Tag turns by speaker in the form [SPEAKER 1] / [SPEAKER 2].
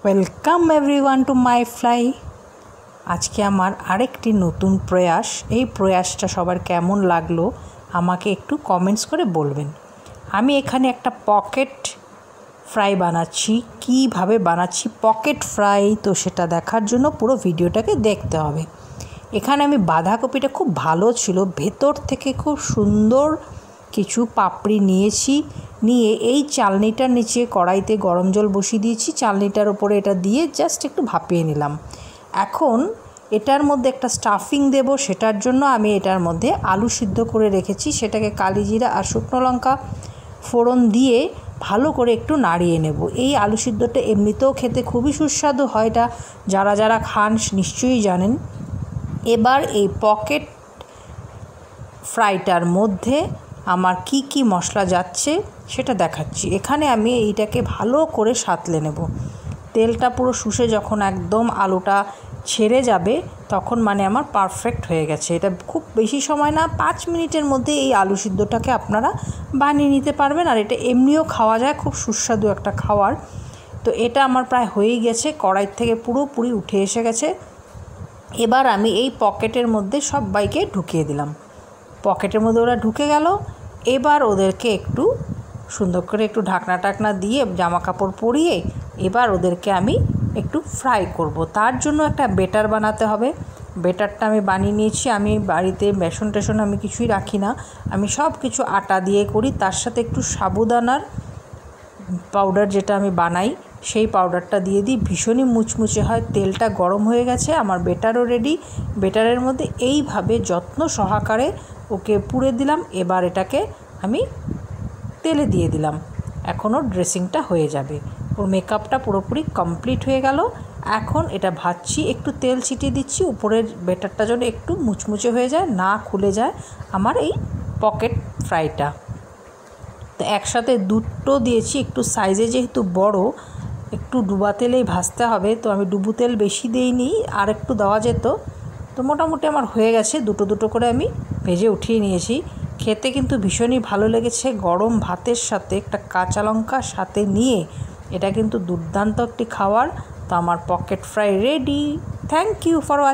[SPEAKER 1] Welcome everyone to my fly. আজকে আমার আরেকটি নতুন প্রয়াস। এই প্রয়াসটা সবার কেমন লাগলো আমাকে একটু কমেন্টস করে বলবেন। আমি এখানে একটা পকেট ফ্রাই বানাচ্ছি। কিভাবে বানাচ্ছি পকেট ফ্রাই, তো সেটা দেখার জন্য পুরো ভিডিওটাকে দেখতে হবে। এখানে আমি বাঁধাকপিটা খুব ভালো ছিল, ভেতর থেকে খুব সুন্দর কিছু পাপড়ি নিয়েছি। নিয়ে এই চালনিটার নিচে কড়াইতে গরম জল বসিয়ে দিয়েছি, চালনিটার উপরে এটা দিয়ে জাস্ট একটু ভাপিয়ে নিলাম। এখন এটার মধ্যে একটা স্টাফিং দেব, সেটার জন্য আমি এটার মধ্যে আলু সিদ্ধ করে রেখেছি, সেটাকে কালি জিরা আর শুকনো লঙ্কা ফোড়ন দিয়ে ভালো করে একটু নাড়িয়ে নেব। এই আলু সিদ্ধটা এমনিতেও খেতে খুবই সুস্বাদু হয়, এটা যারা যারা খান নিশ্চয়ই জানেন। এবার এই পকেট ফ্রাইটার মধ্যে আমার কি কি মশলা যাচ্ছে সেটা দেখাচ্ছি। এখানে আমি এইটাকে ভালো করে সাঁতলে নেব। তেলটা পুরো শুষে যখন একদম আলুটা ছেড়ে যাবে তখন মানে আমার পারফেক্ট হয়ে গেছে। এটা খুব বেশি সময় না, 5 মিনিটের মধ্যে এই আলু সিদ্ধটাকে আপনারা বানিয়ে নিতে পারবেন। আর এটা এমনিও খাওয়া যায়, খুব সুস্বাদু একটা খাবার। তো এটা আমার প্রায় হয়েই গেছে, কড়াই থেকে পুরোপুরি উঠে এসে গেছে। এবার আমি এই পকেটের মধ্যে সবাইকে ঢুকিয়ে দিলাম। পকেটের মধ্যে ওরা ঢুকে গেল। এবার ওদেরকে একটু সুন্দর করে একটু ঢাকনা টাকনা দিয়ে জামা কাপড় পরিয়ে এবার ওদেরকে আমি একটু ফ্রাই করব। তার জন্য একটা বেটার বানাতে হবে। বেটারটা আমি বানিয়ে নিয়েছি। আমি বাড়িতে বেসন টেসন আমি কিছুই রাখি না, আমি সব কিছু আটা দিয়ে করি। তার সাথে একটু সাবুদানার পাউডার যেটা আমি বানাই সেই পাউডারটা দিয়ে দিই, ভীষণই মুচমুচে হয়। তেলটা গরম হয়ে গেছে, আমার বেটারও রেডি। বেটারের মধ্যে এইভাবে যত্ন সহকারে ওকে পুড়ে দিলাম। এবার এটাকে আমি তেলে দিয়ে দিলাম। এখনও ড্রেসিংটা হয়ে যাবে, ওর মেকআপটা পুরোপুরি কমপ্লিট হয়ে গেল। এখন এটা ভাজছি, একটু তেল ছিটিয়ে দিচ্ছি উপরের বেটারটা যেন একটু মুচমুচে হয়ে যায়, না খুলে যায় আমার এই পকেট ফ্রাইটা। তো একসাথে দুটো দিয়েছি, একটু সাইজে যেহেতু বড় একটু ডুবা তেলেই ভাজতে হবে, তো আমি ডুবু তেল বেশি দিইনি, আর একটু দেওয়া যেত। তো মোটামুটি আমার হয়ে গেছে, দুটো দুটো করে আমি ভেজে উঠিয়ে নিয়েছি। খেতে কিন্তু ভীষণই ভালো লেগেছে, গরম ভাতের সাথে একটা কাঁচা লঙ্কা সাথে নিয়ে এটা কিন্তু দুর্দান্ত একটি খাবার। তো আমার pocket fry ready. Thank you for watching.